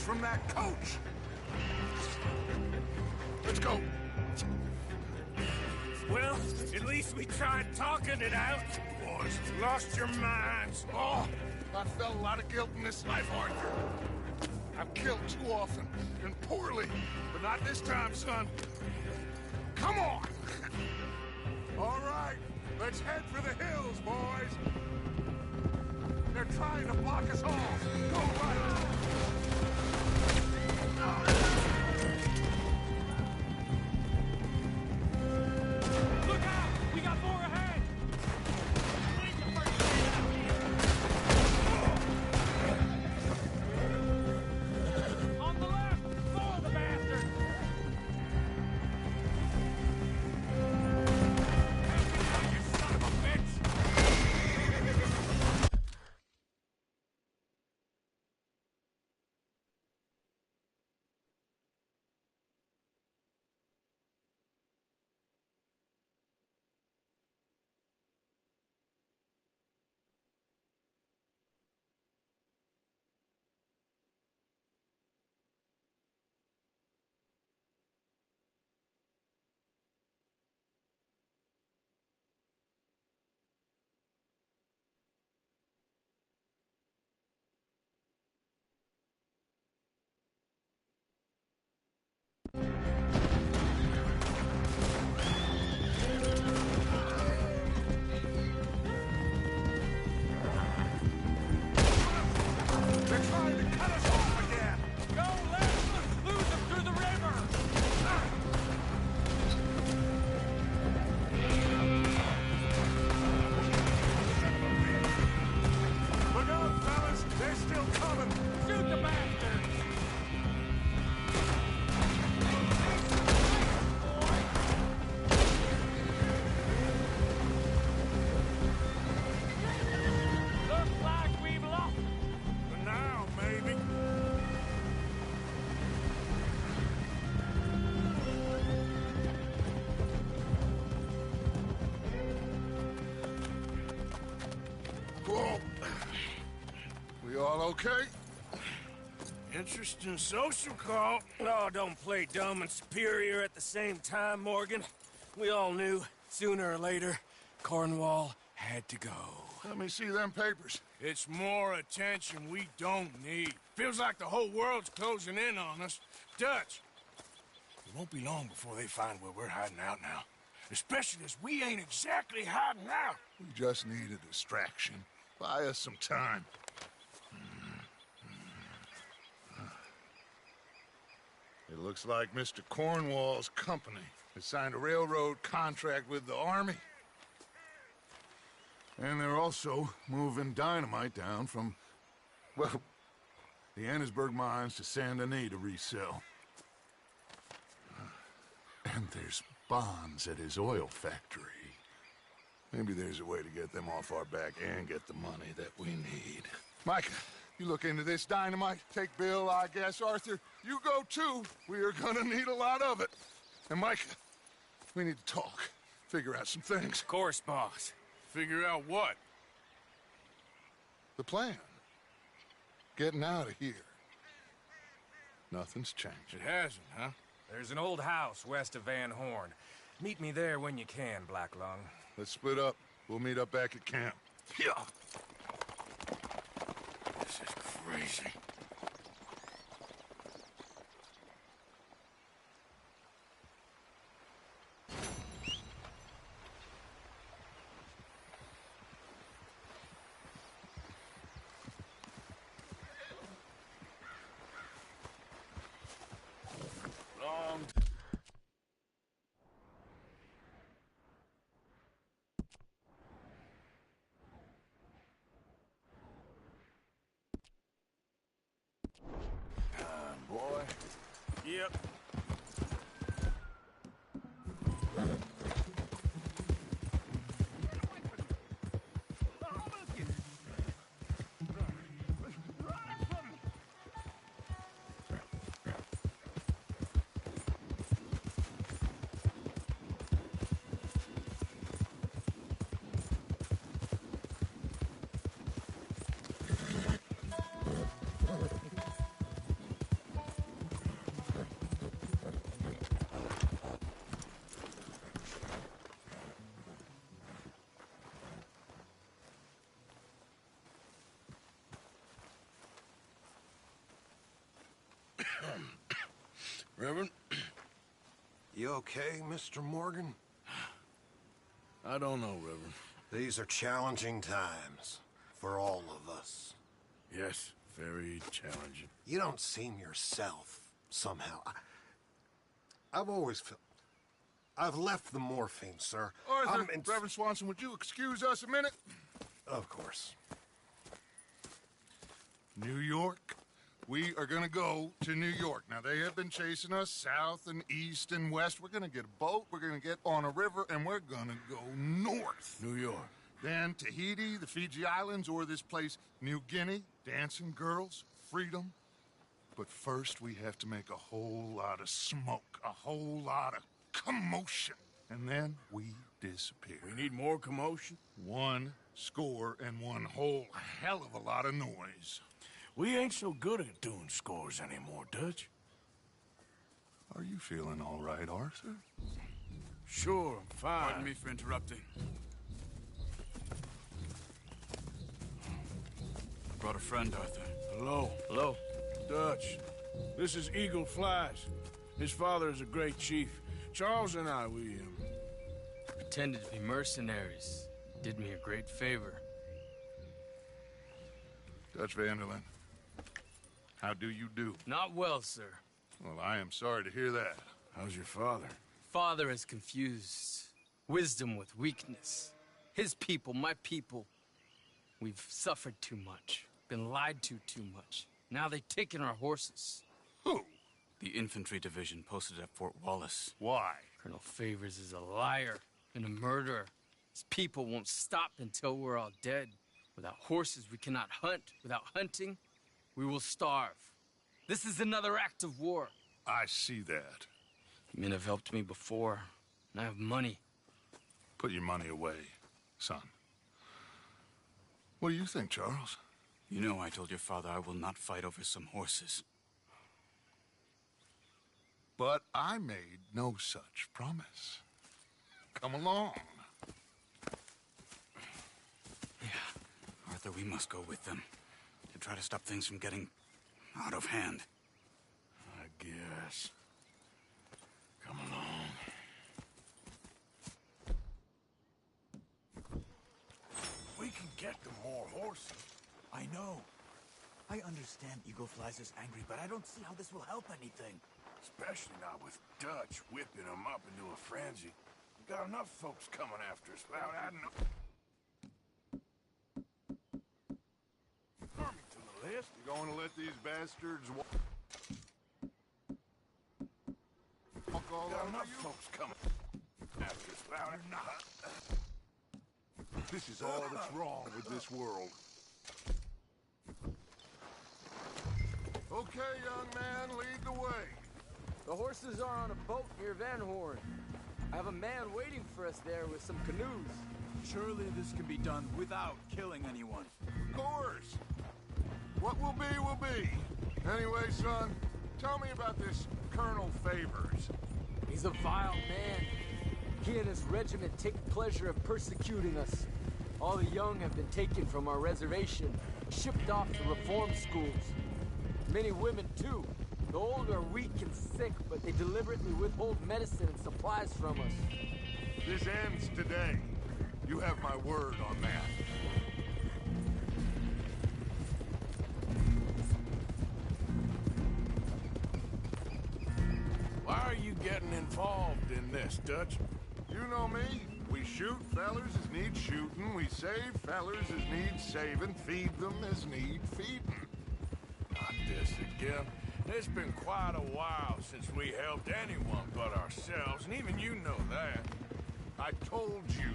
from that coach! Let's go. Well, at least we tried talking it out. Boys, Lost your minds. oh, I felt a lot of guilt in this life, Arthur. I've killed too often, and poorly, but not this time, son. Come on! All right, let's head for the hills, boys. They're trying to block us off. Go right. Look out! We got more ahead! On the left! Follow the bastard! You son of a bitch! They're trying to cut us off again. Go left! Lose them through the river! Look out, fellas. They're still coming. Shoot the bastards! Looks like we've lost them. For now, maybe. Whoa. We all okay? Interesting social call. Oh, don't play dumb and superior at the same time, Morgan. We all knew, sooner or later, Cornwall had to go. Let me see them papers. It's more attention we don't need. Feels like the whole world's closing in on us. Dutch, it won't be long before they find where we're hiding out now. Especially as we ain't exactly hiding out. We just need a distraction. Buy us some time. It looks like Mr. Cornwall's company has signed a railroad contract with the Army. And they're also moving dynamite down from, well, the Annesburg mines to Saint Denis to resell. And there's bonds at his oil factory. Maybe there's a way to get them off our back and get the money that we need. Micah, you look into this dynamite. Take Bill, I guess. Arthur, you go too. We are gonna need a lot of it. And Micah, we need to talk. Figure out some things. Of course, boss. Figure out what? The plan. Getting out of here. Nothing's changed. It hasn't, huh? There's an old house west of Van Horn. Meet me there when you can, Black Lung. Let's split up. We'll meet up back at camp. Yeah. This is crazy. Long boy. Yep. Reverend? You okay, Mr. Morgan? I don't know, Reverend. These are challenging times for all of us. Yes, very challenging. You don't seem yourself, somehow. I've always felt... I've left the morphine, sir. Arthur, Reverend Swanson, would you excuse us a minute? Of course. New York. We are gonna go to New York. Now, they have been chasing us south and east and west. We're gonna get a boat, we're gonna get on a river, and we're gonna go north. New York. Then Tahiti, the Fiji Islands, or this place, New Guinea, dancing girls, freedom. But first, we have to make a whole lot of smoke, a whole lot of commotion. And then we disappear. We need more commotion? 1 score and 1 whole hell of a lot of noise. We ain't so good at doing scores anymore, Dutch. Are you feeling all right, Arthur? Sure, I'm fine. Pardon me for interrupting. I brought a friend, Arthur. Hello. Hello. Dutch. This is Eagle Flies. His father is a great chief. Charles and I, we Pretended to be mercenaries. Did me a great favor. Dutch Vanderlyn, how do you do? Not well, sir. Well, I am sorry to hear that. How's your father? Father has confused wisdom with weakness. His people, my people. We've suffered too much. Been lied to too much. Now they've taken our horses. Who? The infantry division posted at Fort Wallace. Why? Colonel Favors is a liar and a murderer. His people won't stop until we're all dead. Without horses, we cannot hunt. Without hunting, we will starve. This is another act of war. I see that. Men have helped me before, and I have money. Put your money away, son. What do you think, Charles? You know I told your father I will not fight over some horses. But I made no such promise. Come along. Yeah, Arthur, we must go with them to try to stop things from getting out of hand. I guess. Come along. We can get them more horses. I know. I understand Eagle Flies is angry, but I don't see how this will help anything. Especially not with Dutch whipping them up into a frenzy. We got enough folks coming after us without adding up. Army to the list. You going to let these bastards walk all We got over enough you? folks coming after us without adding up. This is all that's wrong with this world. Okay, young man, lead the way. The horses are on a boat near Van Horn. I have a man waiting for us there with some canoes. Surely this can be done without killing anyone. Of course. What will be, will be. Anyway, son, tell me about this Colonel Favors. He's a vile man. He and his regiment take pleasure of persecuting us. All the young have been taken from our reservation, shipped off to reform schools. Many women, too. The old are weak and sick, but they deliberately withhold medicine and supplies from us. This ends today. You have my word on that. Why are you getting involved in this, Dutch? You know me. We shoot fellers as need shooting. We save fellers as need saving. Feed them as need feeding. Not this again. It's been quite a while since we helped anyone but ourselves, and even you know that. I told you.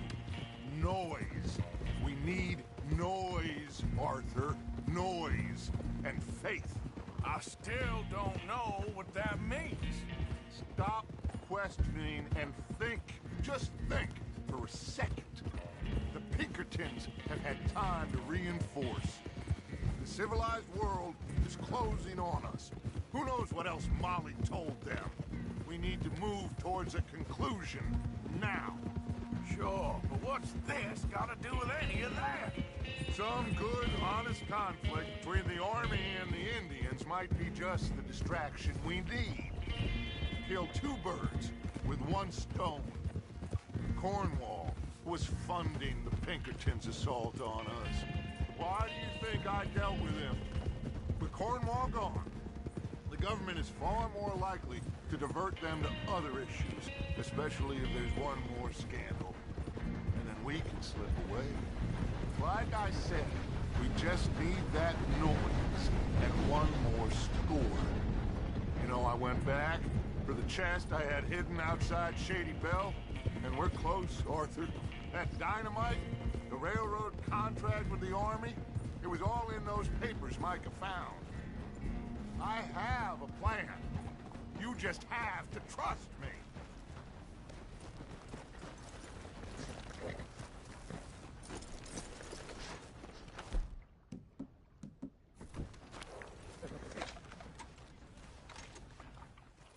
Noise. We need noise, Arthur. Noise and faith. I still don't know what that means. Stop questioning and think. Just think for a second. The Pinkertons have had time to reinforce. The civilized world is closing on us. Who knows what else Molly told them? We need to move towards a conclusion now. Sure, but what's this got to do with any of that? Some good, honest conflict between the Army and the Indians might be just the distraction we need. kill two birds with one stone. Cornwall was funding the Pinkertons' assault on us. Why do you think I dealt with him? With Cornwall gone, the government is far more likely to divert them to other issues, especially if there's one more scandal. And then we can slip away. Like I said, we just need that noise and one more score. You know, I went back for the chest I had hidden outside Shady Belle, and we're close, Arthur. That dynamite, the railroad contract with the Army, it was all in those papers Micah found. I have a plan. You just have to trust me.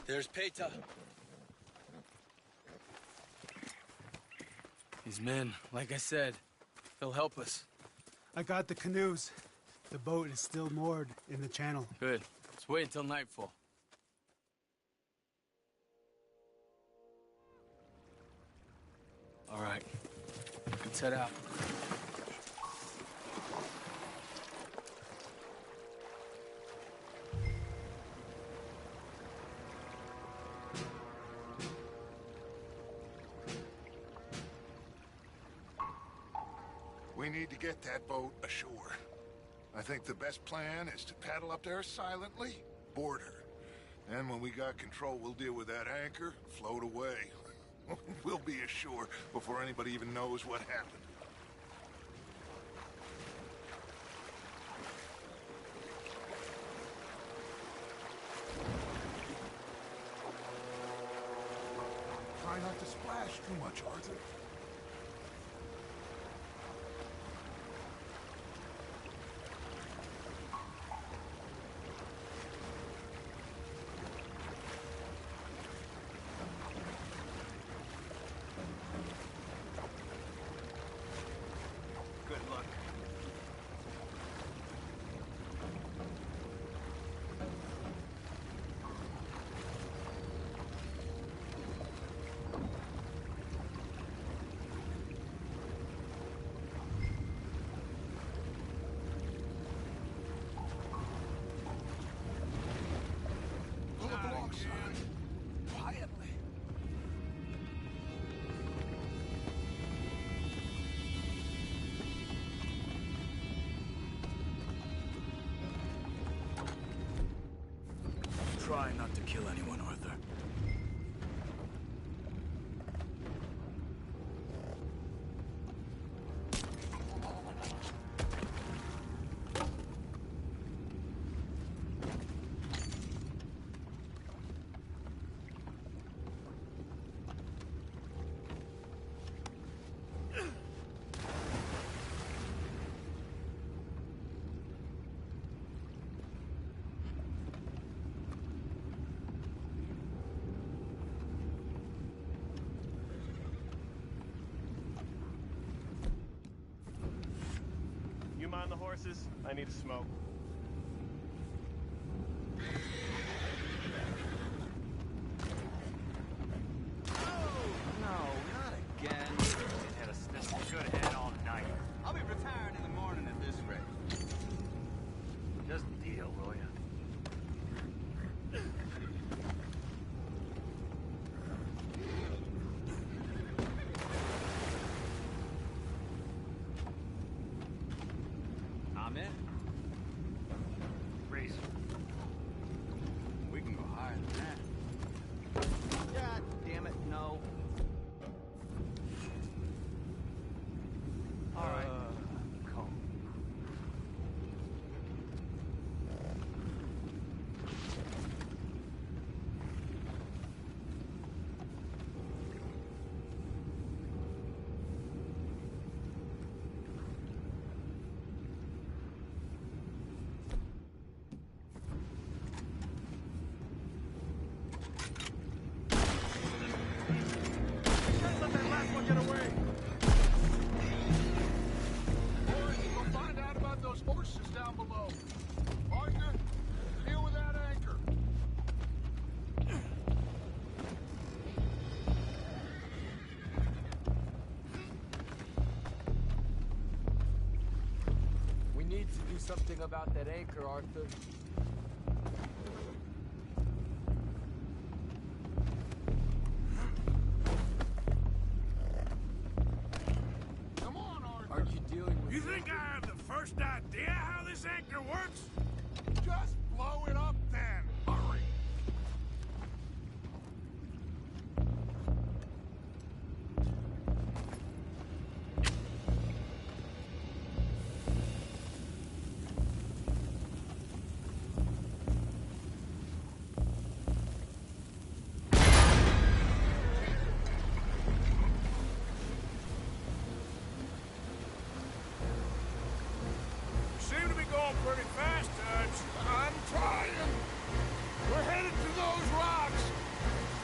There's Peta. These men, like I said, they'll help us. I got the canoes. The boat is still moored in the channel. Good. Let's wait until nightfall. All right. Let's head out. We need to get that boat ashore. I think the best plan is to paddle up there silently, board her. And when we got control, we'll deal with that anchor, float away. We'll be ashore before anybody even knows what happened. Try not to splash too much, Arthur. Quietly. Try not to kill anyone, Arthur. You mind the horses? I need a smoke. No, not again. It had a special good head all night. I'll be retired in the morning at this rate. Just deal, will ya? I'm in. something about that anchor, Arthur. Come on, Arthur. Are you dealing with... You think I have the first idea how this anchor works? Just blow it up then. Hurry. Seem to be going pretty fast, Dutch. I'm trying. We're headed to those rocks.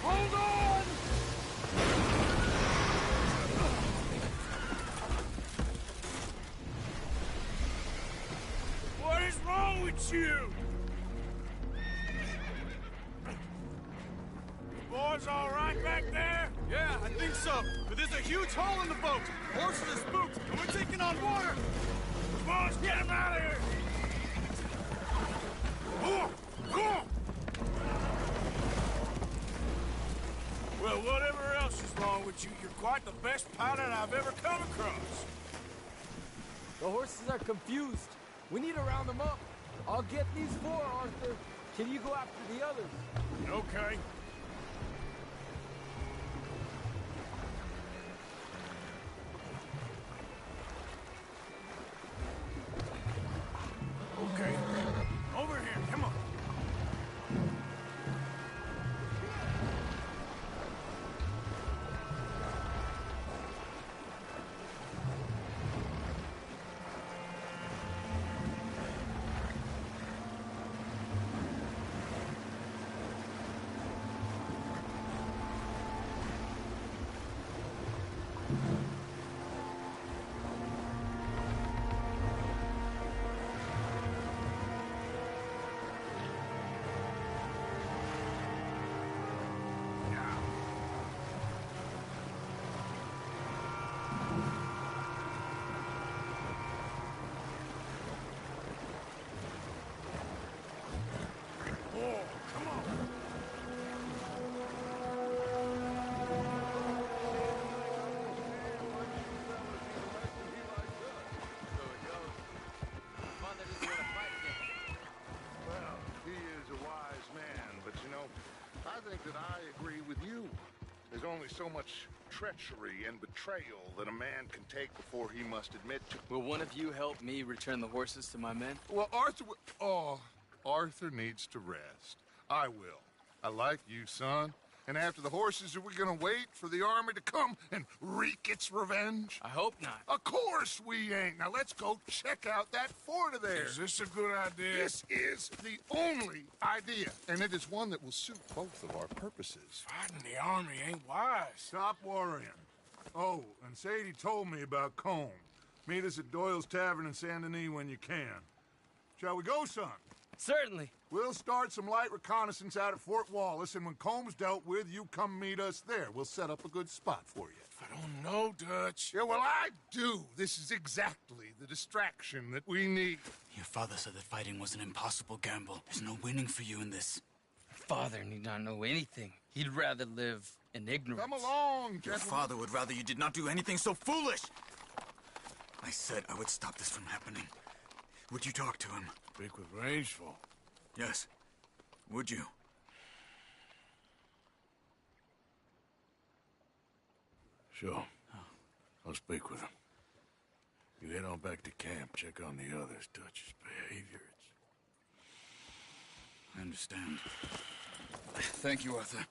Hold on. What is wrong with you? You boys all right back there? Yeah, I think so. But there's a huge hole in the boat. Horses are spooked, and we're taking on water. Boys, get him out of here! Well, whatever else is wrong with you, you're quite the best pilot I've ever come across. The horses are confused. We need to round them up. I'll get these four, Arthur. Can you go after the others? Okay. Okay. Over here, come on. Well, he is a wise man, but you know, I think that I agree with you. There's only so much treachery and betrayal that a man can take before he must admit to... Will one of you help me return the horses to my men? Well, Arthur needs to rest. I will. I like you, son. And after the horses, are we gonna wait for the army to come and wreak its revenge? I hope not. Of course we ain't. Now let's go check out that fort of theirs. Is this a good idea? This is the only idea, and it is one that will suit both of our purposes. Fighting the army ain't wise. Stop worrying. Oh, and Sadie told me about Combe. Meet us at Doyle's Tavern in Saint Denis when you can. Shall we go, son? Certainly. We'll start some light reconnaissance out at Fort Wallace, and when Combs dealt with, you come meet us there. We'll set up a good spot for you. I don't know, Dutch. Yeah, well, I do. This is exactly the distraction that we need. Your father said that fighting was an impossible gamble. There's no winning for you in this. Father need not know anything. He'd rather live in ignorance. Come along, Your gentlemen. father would rather you did not do anything so foolish. I said I would stop this from happening. Would you talk to him? Speak with Rangeful. Yes. Would you? Sure. I'll speak with him. You head on back to camp, check on the others, Dutch's behavior. I understand. Thank you, Arthur.